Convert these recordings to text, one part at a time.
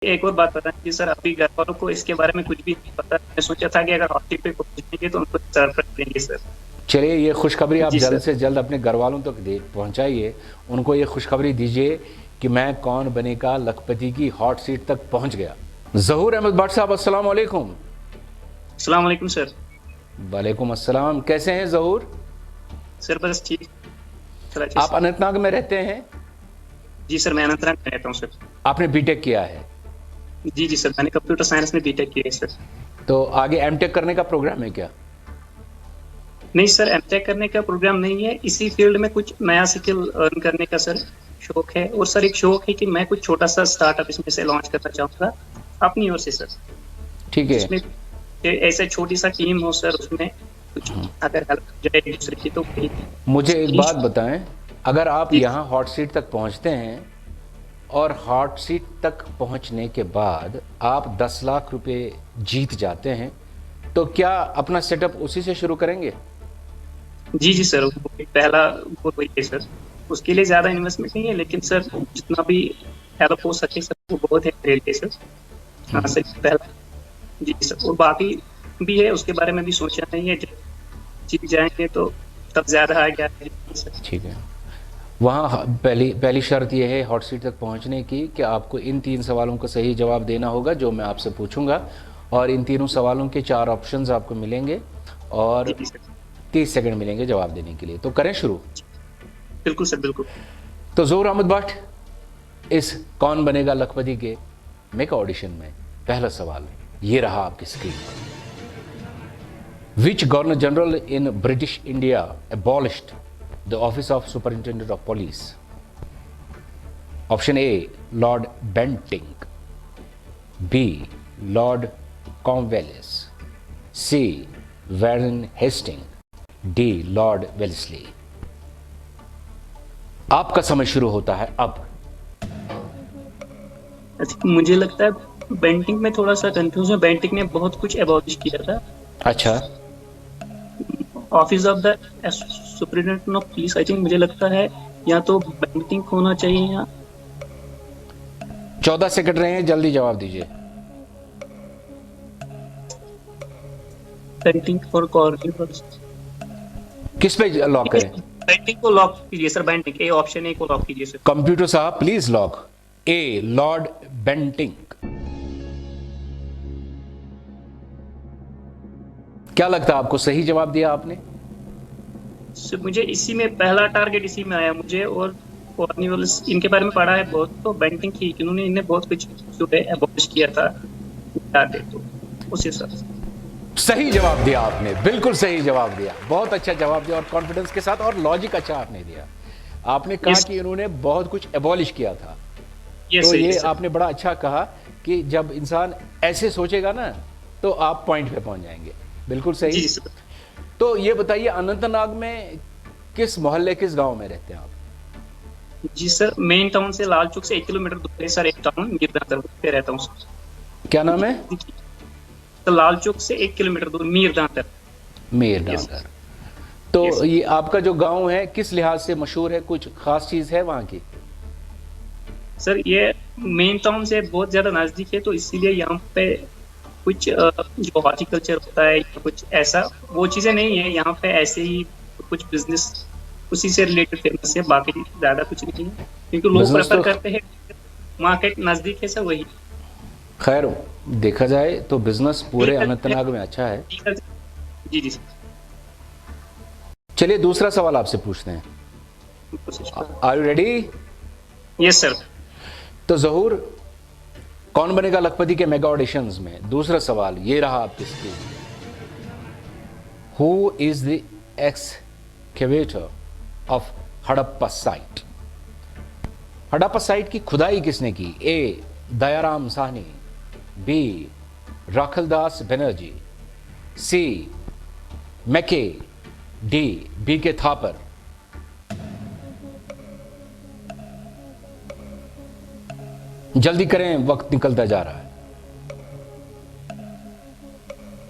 एक और बात बताएं कि सर अभी घर वालों को इसके बारे में कुछ भी नहीं पता। मैं सोचा था कि अगर हॉस्टल पे पहुंचेंगे तो उनको सरप्राइज देंगे सर। चलिए, ये खुशखबरी आप जी जल्द सर। से जल्द अपने घर वालों तक दे पहुंचाइए। उनको ये खुशखबरी दीजिए कि मैं कौन बनेगा लखपति की हॉट सीट तक पहुंच गया। ज़हूर अहमद भट्ट साहब, अस्सलाम वालेकुम। अस्सलाम वालेकुम सर। वालेकुम अस्सलाम। कैसे हैं ज़हूर? सर बस ठीक। सर अच्छे आप से। अनंतनाग में रहते हैं? जी सर, मैं अनंतनाग में रहता हूँ सर। आपने बीटेक किया है? जी जी सर, मैंने कंप्यूटर साइंस में बीटेक किया है सर। तो आगे एमटेक करने का प्रोग्राम है क्या? नहीं सर, एमटेक करने का प्रोग्राम नहीं है। इसी फील्ड में कुछ नया स्किल अर्न करने का सर शौक है। और सर एक शौक है कि मैं कुछ छोटा सा स्टार्टअप इसमें से लॉन्च करना चाहूँगा अपनी ओर से सर। ठीक है। जिसमें ऐसे छोटी सा टीम हो सर, उसमें कुछ अगर हेल्प जाए एक दूसरे की तो मुझे एक जी। बात बताएं, अगर आप जी यहाँ हॉट सीट तक पहुँचते हैं और हॉट सीट तक पहुंचने के बाद आप 10 लाख रुपए जीत जाते हैं, तो क्या अपना सेटअप उसी से शुरू करेंगे? जी जी सर, वो पहला गोल वही है सर। उसके लिए ज्यादा इन्वेस्टमेंट नहीं है, लेकिन सर जितना भी हेल्प हो सके सर वो बहुत है मेरे लिए सर। हाँ सर, पहला। जी सर, और बाकी भी है, उसके बारे में भी सोचा नहीं है। जब जीत जाएंगे तो तब ज्यादा आ गया सर। ठीक है। वहाँ पहली पहली शर्त यह है हॉट सीट तक पहुंचने की कि आपको इन 3 सवालों का सही जवाब देना होगा जो मैं आपसे पूछूंगा, और इन तीनों सवालों के 4 ऑप्शंस आपको मिलेंगे जी और जी सर। 30 सेकंड मिलेंगे जवाब देने के लिए। तो करें शुरू? बिल्कुल सर, बिल्कुल। तो ज़हूर अहमद भट्ट, इस कौन बनेगा लखपति के मेगा ऑडिशन में पहला सवाल ये रहा आपकी स्क्रीन पर। Which Governor General in British India abolished the office of Superintendent of Police? Option A, Lord Bentinck. B, Lord Cornwallis. C, Warren Hastings. D, Lord Wellesley. आपका समय शुरू होता है अब। अच्छा, मुझे लगता है बेंटिंग में थोड़ा सा कंफ्यूज है। बेंटिंग ने बहुत कुछ एबॉलिश किया था। अच्छा। Office of the superintendent of police, I think मुझे लगता है या तो बेंटिंग होना चाहिए या 14 सेकंड रहे हैं, जल्दी जवाब दीजिए। बेंटिंग और कॉर्नर। किस पे लॉक करें? बेंटिंग को लॉक कीजिए sir. Bentinck A, option A को लॉक कीजिए सर। कंप्यूटर साहब please lock A, Lord Bentinck. क्या लगता है आपको, सही जवाब दिया आपने? सर मुझे इसी में पहला टारगेट इसी में आया मुझे। और कॉर्निवल्स इनके बारे में पढ़ा है बहुत, तो बेंटिंग की इन्होंने इन्हें बहुत कुछ जो है एबॉलिश किया था। तो उस हिसाब से सही जवाब दिया आपने, बिल्कुल सही जवाब दिया, बहुत अच्छा जवाब दिया और कॉन्फिडेंस के साथ, और लॉजिक अच्छा आपने दिया। आपने कहा कि इन्होंने बहुत कुछ एबॉलिश किया था। तो सही ये सर। आपने बड़ा अच्छा कहा कि जब इंसान ऐसे सोचेगा ना तो आप पॉइंट पे पहुंच जाएंगे। बिल्कुल सही। जी सर। तो ये बताइए, अनंतनाग में किस मोहल्ले, किस गांव में रहते हैं आप? जी सर, मेन टाउन से लाल चौक से 1 किलोमीटर दूर है सर एक टाउन मीरदांतर पे रहता हूँ सर। क्या नाम है? तो लाल चौक से 1 किलोमीटर दूर मीरदांतर। यस मीरदांगर। तो यस। ये आपका जो गांव है किस लिहाज से मशहूर है, कुछ खास चीज है वहां की? सर ये मेन टाउन से बहुत ज्यादा नजदीक है, तो इसीलिए यहाँ पे कुछ जो हॉर्टिकल्चर होता है या कुछ ऐसा वो चीजें नहीं है यहाँ पे। ऐसे ही कुछ बिजनेस उसी से रिलेटेड फेमस है, बाकी ज्यादा कुछ नहीं है क्योंकि लोग बिजनेस प्रेफर तो करते हैं। मार्केट नजदीक है सर, वही। खैर देखा जाए तो बिजनेस पूरे अनंतनाग में अच्छा है। जी जी सर। चलिए दूसरा सवाल आपसे पूछते हैं। कोशिश कर। Are you ready? Yes sir. तो जहूर, कौन बनेगा लखपति के मेगा ऑडिशंस में दूसरा सवाल ये रहा आपकी screen. Who is the excavator of Harappa site? Harappa site की खुदाई किसने की? A, Dayaram Sahni. B, Rakhaldas Banerjee. C, Mackay. D, B के थापर। जल्दी करें, वक्त निकलता जा रहा है।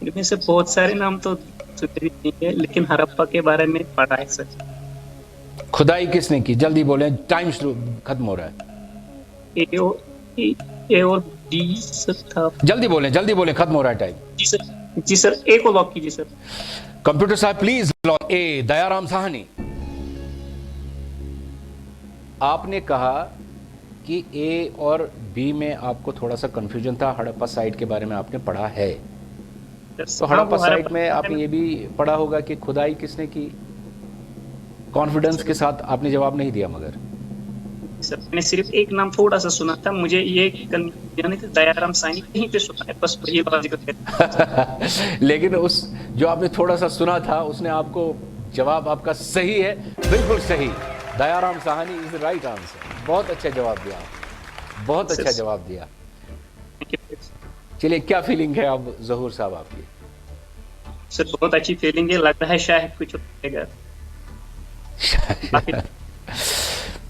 इनमें से बहुत सारे नाम तो सुने भी नहीं है, लेकिन हड़प्पा के बारे में पढ़ा है सर। खुदाई किसने की? जल्दी बोलें, टाइम शुरू खत्म हो रहा है। ए और डी सर था। जल्दी बोलें, खत्म हो रहा है टाइम। जी सर, ए को लॉक कीजिए सर। कंप्यूटर साहब प्लीज लॉक ए, दयाराम साहनी। आपने कहा कि ए और बी में आपको थोड़ा सा कंफ्यूजन था, हड़प्पा साइट के बारे में आपने पढ़ा है, तो हड़प्पा साइट में आपने ये भी पढ़ा होगा कि खुदाई किसने की। कॉन्फिडेंस के साथ आपने जवाब नहीं दिया, मगर सर मैंने सिर्फ एक नाम थोड़ा सा सुना था, मुझे ये यानी कि दयाराम साहनी कहीं पे सुना है, बस ये लॉजिकल लेकिन उस जो आपने थोड़ा सा सुना था उसने आपको जवाब आपका सही है, बिल्कुल सही। Dayaram Sahni is the right answer. बहुत अच्छा जवाब दिया, बहुत अच्छा जवाब दिया। चलिए, क्या फीलिंग है अब ज़हूर साहब आपकी? सर बहुत अच्छी फीलिंग है, लग रहा है शायद कुछ होगा।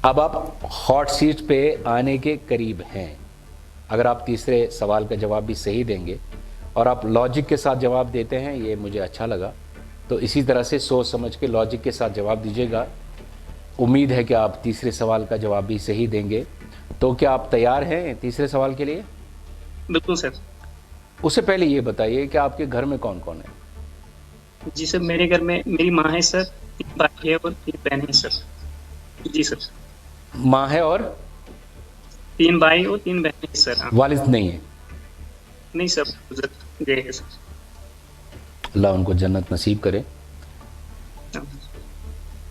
अब आप हॉट सीट पे आने के करीब हैं। अगर आप तीसरे सवाल का जवाब भी सही देंगे और आप लॉजिक के साथ जवाब देते हैं, ये मुझे अच्छा लगा, तो इसी तरह से सोच समझ के लॉजिक के साथ जवाब दीजिएगा। उम्मीद है कि आप तीसरे सवाल का जवाब भी सही देंगे। तो क्या आप तैयार हैं तीसरे सवाल के लिए? बिल्कुल सर। उससे पहले ये बताइए कि आपके घर में कौन कौन है? जी सर, मेरे घर में मेरी माँ है सर, 3 भाई है और 3 बहन है सर। जी सर। माँ है और 3 भाई और 3 बहन है सर। वालिद नहीं है? नहीं सर, गुजर गए हैं सर। अल्लाह उनको जन्नत नसीब करे।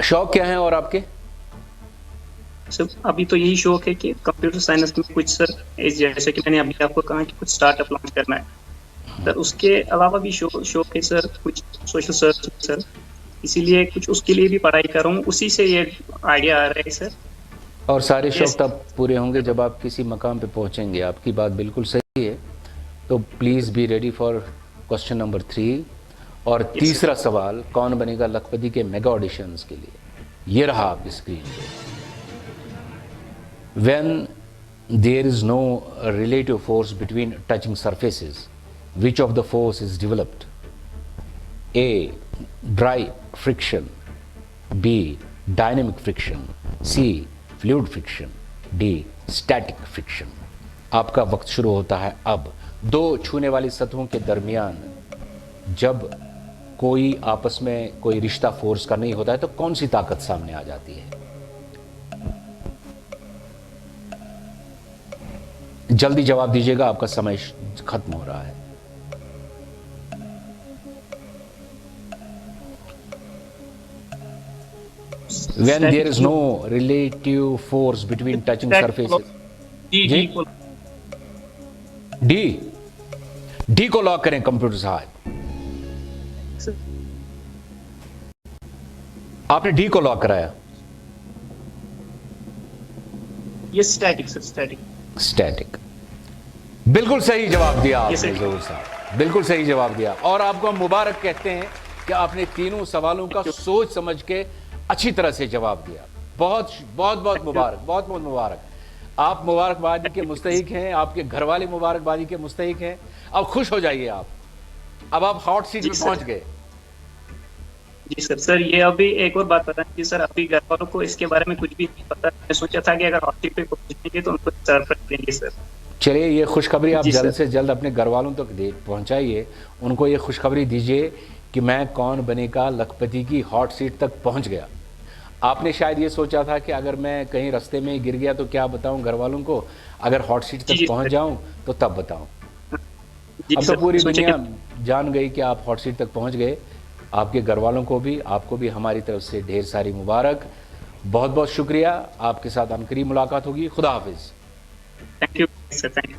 शौक क्या है और आपके? सर अभी तो यही शौक है कि कंप्यूटर साइंस में कुछ सर, जैसे कि मैंने अभी आपको कहा कि कुछ स्टार्टअप लॉन्च करना है सर, उसके अलावा भी शौक है सर कुछ सोशल सर्च सर, इसीलिए कुछ उसके लिए भी पढ़ाई कर रहा हूँ, उसी से ये आइडिया आ रहा है सर। और सारे शौक तब पूरे होंगे जब आप किसी मकाम पे पहुंचेंगे। आपकी बात बिल्कुल सही है। तो please be ready for question number 3 और तीसरा सवाल कौन बनेगा लखपति के मेगा ऑडिशंस के लिए। ये रहा आपकी स्क्रीन पे। When there is no relative force between touching surfaces, which of the force is developed? A. Dry friction. B. Dynamic friction. C. Fluid friction. D. Static friction. आपका वक्त शुरू होता है अब। दो छूने वाली सतहों के दरमियान जब कोई आपस में कोई रिश्ता फोर्स का नहीं होता है तो कौन सी ताकत सामने आ जाती है? जल्दी जवाब दीजिएगा, आपका समय खत्म हो रहा है। When there is no relative force between touching surfaces. D को लॉक करें कंप्यूटर साहब। आपने डी को लॉक कराया। ये स्टैटिक सर, स्टैटिक। बिल्कुल सही जवाब दिया आपने ज़हूर साहब, बिल्कुल सही जवाब दिया। और आपको हम मुबारक कहते हैं कि आपने तीनों सवालों का सोच समझ के अच्छी तरह से जवाब दिया। बहुत बहुत बहुत मुबारक, बहुत बहुत मुबारक। आप मुबारकबादी के मुस्तहिक हैं, आपके घर वाले मुबारकबादी के मुस्तहिक हैं। अब खुश हो जाइए आप, अब आप हॉट सीट पे पहुंच गए। जी सर, ये अभी एक और बात बताएं कि सर अभी घर वालों को इसके बारे में कुछ भी नहीं पता। मैं सोचा था कि अगर हॉट सीट पे पहुंचेंगे तो उनको सरप्राइज देंगे सर। चलिए, ये खुशखबरी आप जल्द से जल्द अपने घर वालों तक पहुंचाइए। उनको ये खुशखबरी दीजिए कि मैं कौन बनेगा लखपति की हॉट सीट तक पहुंच गया। आपने शायद ये सोचा था कि अगर मैं कहीं रास्ते में गिर गया तो क्या बताऊं घर वालों को, अगर हॉट सीट तक पहुंच जाऊं तो तब बताऊं। अब तो पूरी दुनिया जान गई कि आप हॉट सीट तक पहुंच गए। आपके घर वालों को भी, आपको भी हमारी तरफ से ढेर सारी मुबारक। बहुत बहुत शुक्रिया। आपके साथ अनकरीब मुलाकात होगी। खुदा हाफिज। Thank you sir, thank you.